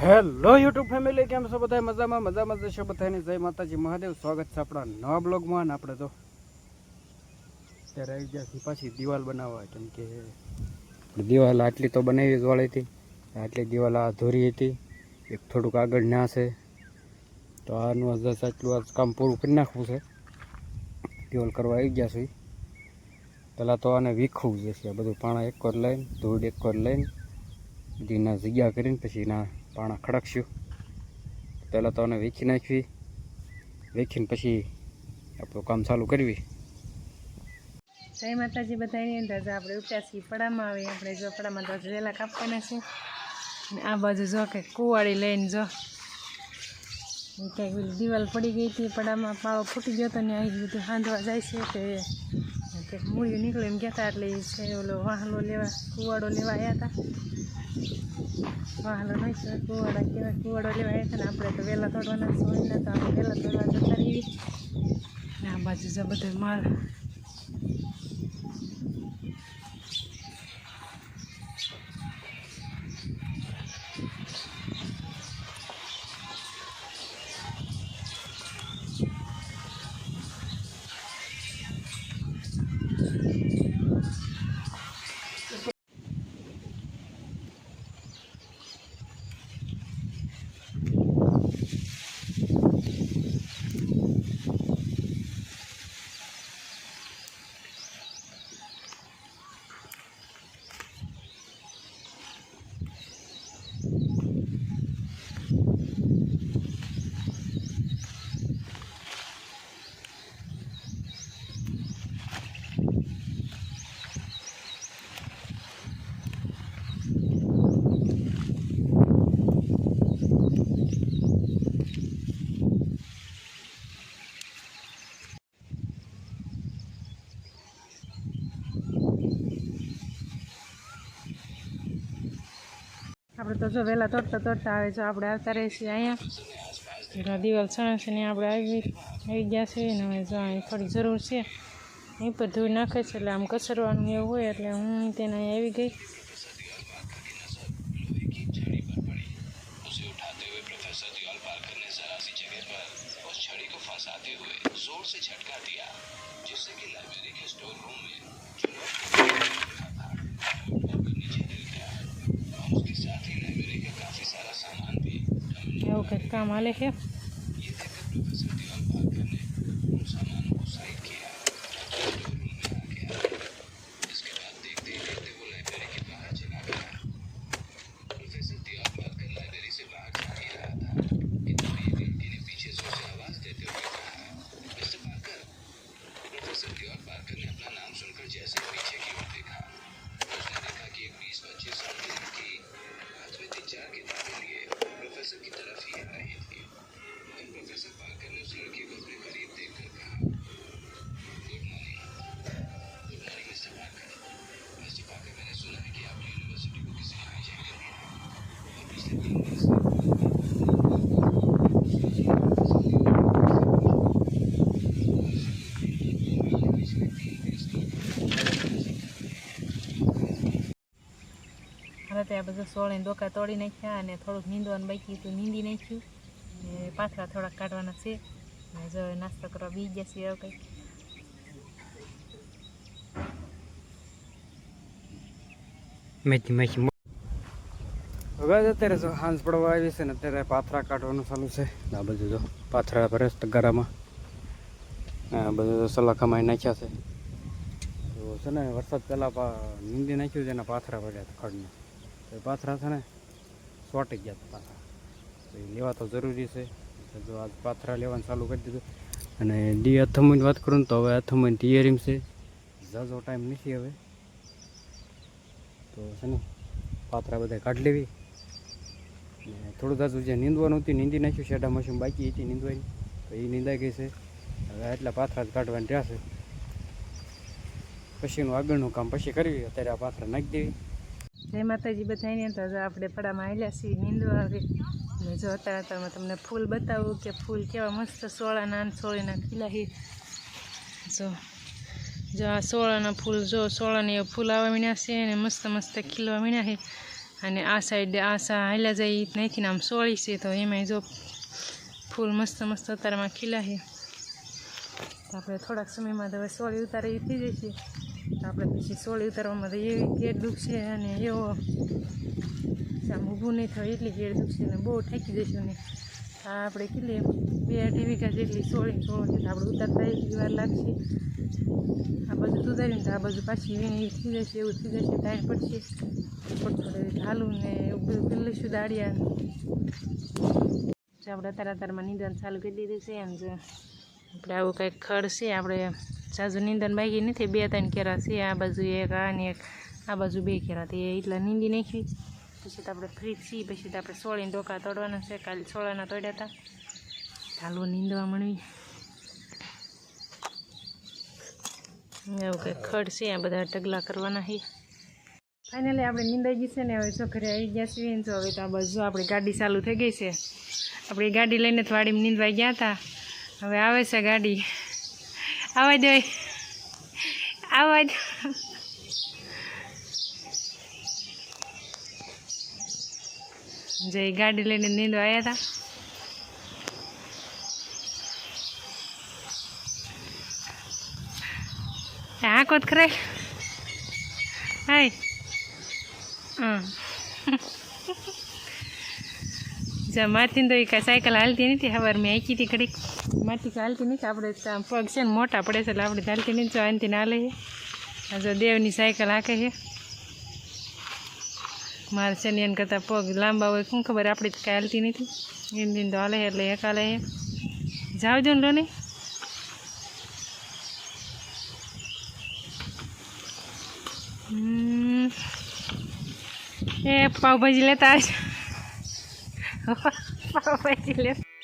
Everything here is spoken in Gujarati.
હેલો યુટ્યુબ ફેમિલી, કેમ છો બધા? મજામાં જશો બધાની. જય માતાજી મહાદેવ. સ્વાગત છે આપણા નવા બ્લોગમાં. આપણે તો ત્યારે આવી ગયા પાછી દિવાલ બનાવવા, કેમ કે દિવાલ આટલી તો બનાવી જ વાળી હતી. આટલી દિવાલ અધૂરી હતી, એક થોડુંક આગળ ના છે, તો આનું આટલું આ કામ પૂરું કરી નાખવું છે. દિવાલ કરવા આવી ગયા છે. પહેલાં તો આને વીખવું જશે, બધું પાણા એક વાર લઈને, ધૂળ એક વાર લઈને બધી ના જગ્યા કરીને પછી ના પાણા ખડકશું. પહેલાં તો આને વીખી નાખવી, વીખીને પછી આપણું કામ ચાલુ કરવી. જય માતાજી બધાની અંદર આપણે ઉપચાસી પડામાં આવી. આપણે જો પડામાં તો વેલા કાપવાના છે. અને આ બાજુ જો કે કુવાડી લઈને જો કંઈક દિવાલ પડી ગઈ હતી, પડામાં પાળો ફૂટી ગયો હતો ને આવી બધું હાંધવા જાય છે કે કંઈક મૂળિયું નીકળે એમ કહેતા, એટલે છે ઓલો વાહલો લેવા કુવાડો લેવા આવ્યા હતા. વાહલો નહીં છે, કુવાડા કહેવાય, કુવાડો લેવા આવ્યા હતા ને આપણે તો વહેલા તોડવાના હોય તો આપણે વહેલા તોડવા જતા રહીએ. ને આ બાજુ જો બધો માલ આપણે તો જો વહેલા તોડતા આવે. જો આપણે આવતા રહીએ છીએ અહીંયા દિવાલ સણા છે ને આપણે આવી ગયા છે ને હવે જો અહીં થોડી જરૂર છે, અહીં પર ધોઈ નાખે છે એટલે આમ કચરવાનું એવું હોય એટલે હું તેને અહીં આવી ગઈ. એવું કંઈક કામ હાલે છે. ત્યાં બધા સોળીને ડોકા તોડી નાખ્યા અને થોડુંક નીંદવાનું બાકી હતું, નીંદી નાખ્યું. ને પાથરા થોડાક કાઢવાના છે. અને જો નાસ્તો કરવા બી ગયા છે. હવે કંઈક મેથી હવે અત્યારે જો હાંસ પડવા આવી છે ને અત્યારે પાથરા કાઢવાનું ચાલુ છે. આ બધું જો પાથરા ભરે તગારામાં, આ બધું તો સલાખામાં નાખ્યા છે. તો છે ને વરસાદ પહેલાં નીંદી નાખ્યું છે, એના પાથરા પડ્યા હતા ખડને. તો પાથરા છે ને સોટી ગયા હતા પાથરા, તો એ લેવા તો જરૂરી છે. જો આજ પાથરા લેવાનું ચાલુ કરી દીધું. અને ડી અથમણીની વાત કરું ને તો હવે અથમણી તૈયારીમાં છે. ઝાઝો ટાઈમ નથી હવે, તો છે ને પાથરા બધા કાઢી લેવી. ને થોડું ઝાઝું જે નીંદવાનું હતું નીંદી નાખ્યું, શેડા મશીન બાકી હતી નીંદવાની, તો એ નીંદાઈ ગઈ છે. હવે એટલા પાથરા જ કાઢવાની રહ્યા છે. પછીનું આગળનું કામ પછી કરવી. અત્યારે આ પાથરા નાખી દેવી. જય માતાજી બધાને. તો આપણે પડામાં આવેલા છીએ નીંદવા આવે. અને જો અત્યારે તમને ફૂલ બતાવું કે ફૂલ કેવા મસ્ત સોળાના સોળીના ખીલા છે. જો આ સોળાના ફૂલ, જો સોળાની ફૂલ આવવા મીણ્યા છે અને મસ્ત મસ્ત ખીલવા મીણ્યા છે. અને આ સાઈડ આશા હાલ્યા જાય ત્યાંથી આમ સોળી છે તો એમાંય જો ફૂલ મસ્ત મસ્ત અત્યારમાં ખીલા છે. તો આપણે થોડાક સમયમાં તો હવે સોળી ઉતારે એ થઈ જશે. તો આપણે પછી સોળી ઉતારવામાં તો એવી કેડ દુખશે અને એવો આમ ઊભું નહીં થાય એટલી કેડ દુખશે ને બહુ થાકી જઈશું ને. આ આપણે કેટલી 2-2.5 વીઘા જેટલી સોળી છે તો આપણે ઉતારતા એટલી વાર લાગશે. આ બાજુ ઉતાર્યું તો આ બાજુ પાછી વીણી થઈ જશે એવું થઈ જશે ટાઈમ પડશે થોડું હાલું ને એવું બધું કરી લઈશું દાળિયા. જો આપણે અત્યારમાં નિંદણ ચાલુ કરી દીધું છે એમ જો આપણે આવું કંઈક ખડ છે આપણે ઝાઝું નિંદણ બાકી નથી 2-3 કેરા છે આ બાજુ એક આ ને એક આ બાજુ 2 કેરા તે એટલા નીંદી નાખી પછી તો આપણે ફ્રી છીએ. પછી તો આપણે સોળીને ડોકા તોડવાના છે. કાલે સોળાના તોડ્યા હતા હાલવો નીંદવા મળવી એવું કંઈક ખડ છે આ બધા ઢગલા કરવાના છે. ફાઇનલી આપણે નીંદાઈ ગઈ છે ને હવે જો ઘરે આવી ગયા છીએ તો હવે તો આ બાજુ આપણી ગાડી ચાલુ થઈ ગઈ છે. આપણી ગાડી લઈને તો વાડીમાં નીંદવા ગયા હતા. હવે આવે છે ગાડી આવા દે આવા જ જે ગાડી લઈને નીંદવા આવ્યા હતા. હા કોત ખરે હાય મારથી તો એ કાંઈ સાયકલ હાલતી નથી. ખબર મેં આંકી હતી ઘડીક માટી હાલતી નથી. આપણે પગ છે ને મોટા પડે છે એટલે આપણે ચાલતી નથી. જો આનથી ના લે છે જો દેવની સાયકલ હાકે છે. મારે છે ને એને કરતાં પગ લાંબા હોય શું ખબર આપણી તો કાંઈ હાલતી નથી. એમ તો હાલે એટલે એક હાલે છે. જાવ દો ને લો નહીં એ પાવભાજી લેતા આવજો. પાવભાજી લેતા